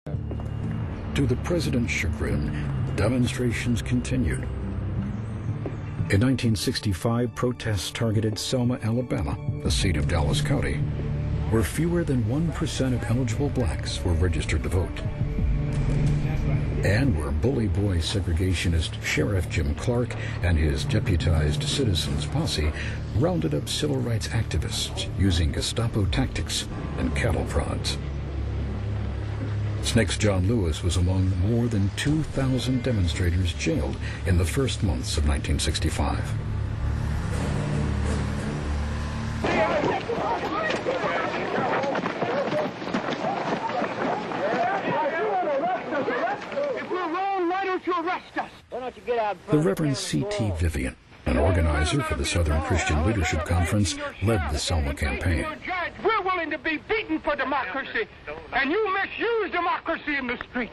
To the president's chagrin, demonstrations continued. In 1965, protests targeted Selma, Alabama, the seat of Dallas County, where fewer than 1% of eligible blacks were registered to vote, and where bully boy segregationist Sheriff Jim Clark and his deputized citizens posse rounded up civil rights activists using Gestapo tactics and cattle prods. SNCC's John Lewis was among more than 2,000 demonstrators jailed in the first months of 1965. The Reverend C.T. Vivian, an organizer for the Southern Christian Leadership Conference, led the Selma campaign. We're willing to be beaten for democracy, and you misuse democracy in the street.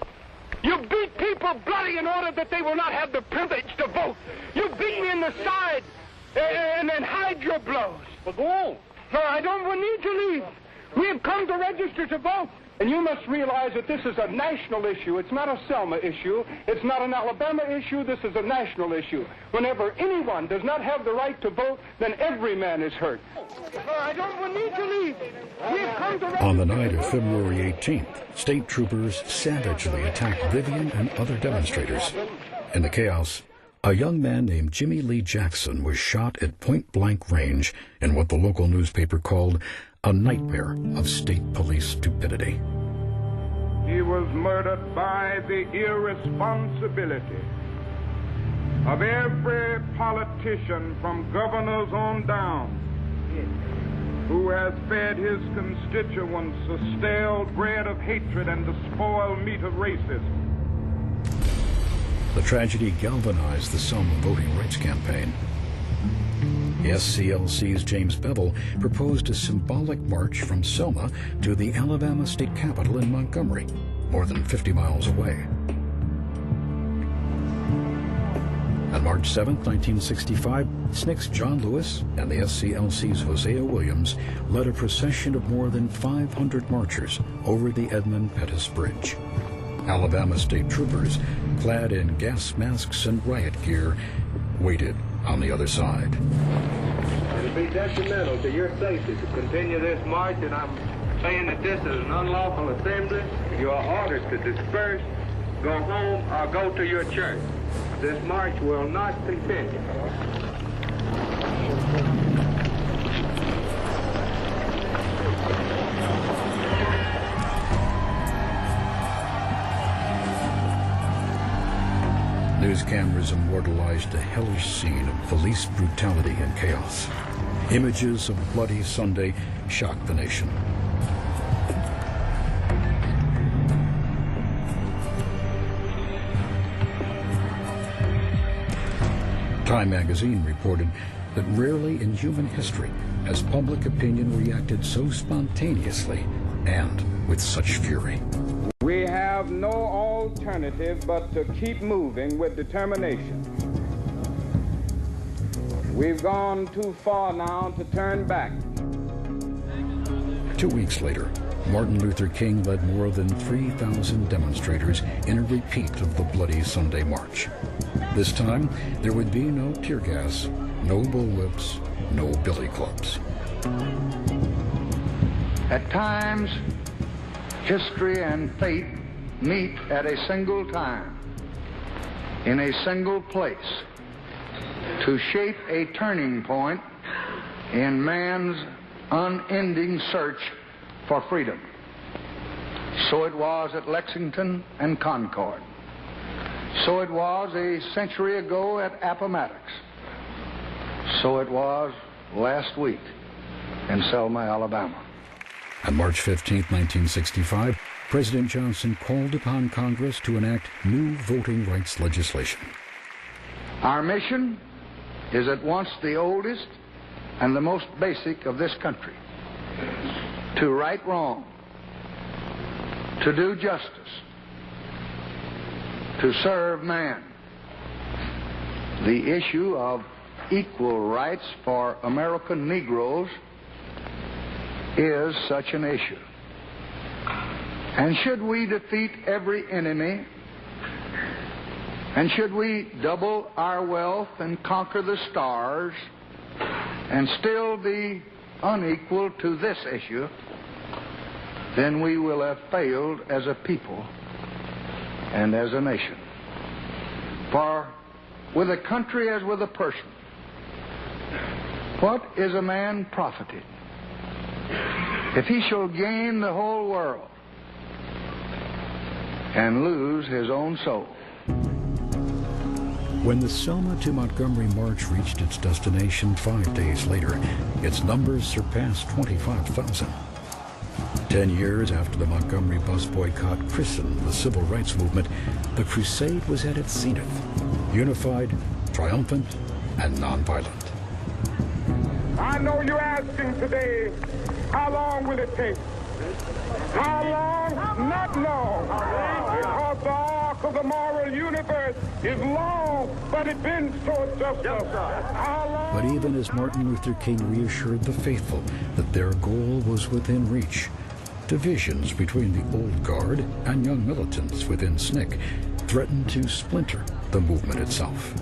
You beat people bloody in order that they will not have the privilege to vote. You beat me in the side and then hide your blows. Well, go on. No, I don't need to leave. We have come to register to vote. And you must realize that this is a national issue. It's not a Selma issue. It's not an Alabama issue. This is a national issue. Whenever anyone does not have the right to vote, then every man is hurt. I don't need to leave. We have come to register. On the night of February 18th, state troopers savagely attacked Vivian and other demonstrators. In the chaos, a young man named Jimmy Lee Jackson was shot at point-blank range in what the local newspaper called a nightmare of state police stupidity. He was murdered by the irresponsibility of every politician from governors on down who has fed his constituents the stale bread of hatred and the spoiled meat of racism. The tragedy galvanized the Selma voting rights campaign. SCLC's James Bevel proposed a symbolic march from Selma to the Alabama state capitol in Montgomery, more than 50 miles away. On March 7, 1965, SNCC's John Lewis and the SCLC's Hosea Williams led a procession of more than 500 marchers over the Edmund Pettus Bridge. Alabama state troopers, clad in gas masks and riot gear, waited on the other side. It'll be detrimental to your safety to continue this march, and I'm saying that this is an unlawful assembly. You are ordered to disperse, go home, or go to your church. This march will not continue. News cameras immortalized a hellish scene of police brutality and chaos. Images of Bloody Sunday shocked the nation. Time magazine reported that rarely in human history has public opinion reacted so spontaneously and with such fury. We have no alternative but to keep moving with determination. We've gone too far now to turn back. 2 weeks later, Martin Luther King led more than 3,000 demonstrators in a repeat of the Bloody Sunday March. This time, there would be no tear gas, no bullwhips, no billy clubs. At times, history and fate meet at a single time, in a single place, to shape a turning point in man's unending search for freedom. So it was at Lexington and Concord. So it was a century ago at Appomattox. So it was last week in Selma, Alabama. On March 15, 1965, President Johnson called upon Congress to enact new voting rights legislation. Our mission is at once the oldest and the most basic of this country: to right wrong, to do justice, to serve man. The issue of equal rights for American Negroes is such an issue. And should we defeat every enemy, and should we double our wealth and conquer the stars, and still be unequal to this issue, then we will have failed as a people and as a nation. For with a country as with a person, what is a man profited if he shall gain the whole world and lose his own soul? When the Selma to Montgomery March reached its destination 5 days later, its numbers surpassed 25,000. 10 years after the Montgomery bus boycott christened the civil rights movement, the crusade was at its zenith, unified, triumphant, and nonviolent. I know you're asking today, how long will it take? How long? Not long. Because the arc of the moral universe is long, but it bends towards justice. How long? But even as Martin Luther King reassured the faithful that their goal was within reach, divisions between the old guard and young militants within SNCC threatened to splinter the movement itself.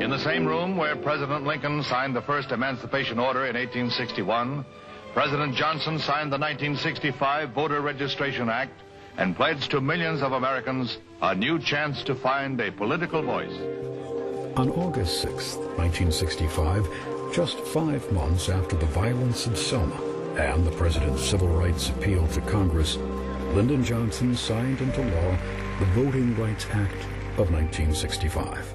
In the same room where President Lincoln signed the first Emancipation Order in 1861, President Johnson signed the 1965 Voter Registration Act and pledged to millions of Americans a new chance to find a political voice. On August 6, 1965, just 5 months after the violence of Selma and the President's civil rights appeal to Congress, Lyndon Johnson signed into law the Voting Rights Act of 1965.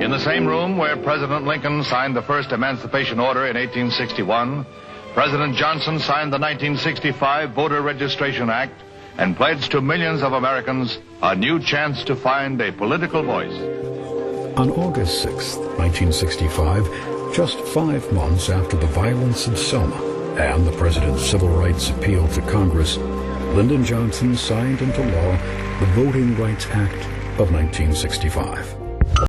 In the same room where President Lincoln signed the first Emancipation Order in 1861, President Johnson signed the 1965 Voter Registration Act and pledged to millions of Americans a new chance to find a political voice. On August 6, 1965, just 5 months after the violence of Selma and the President's civil rights appeal to Congress, Lyndon Johnson signed into law the Voting Rights Act of 1965.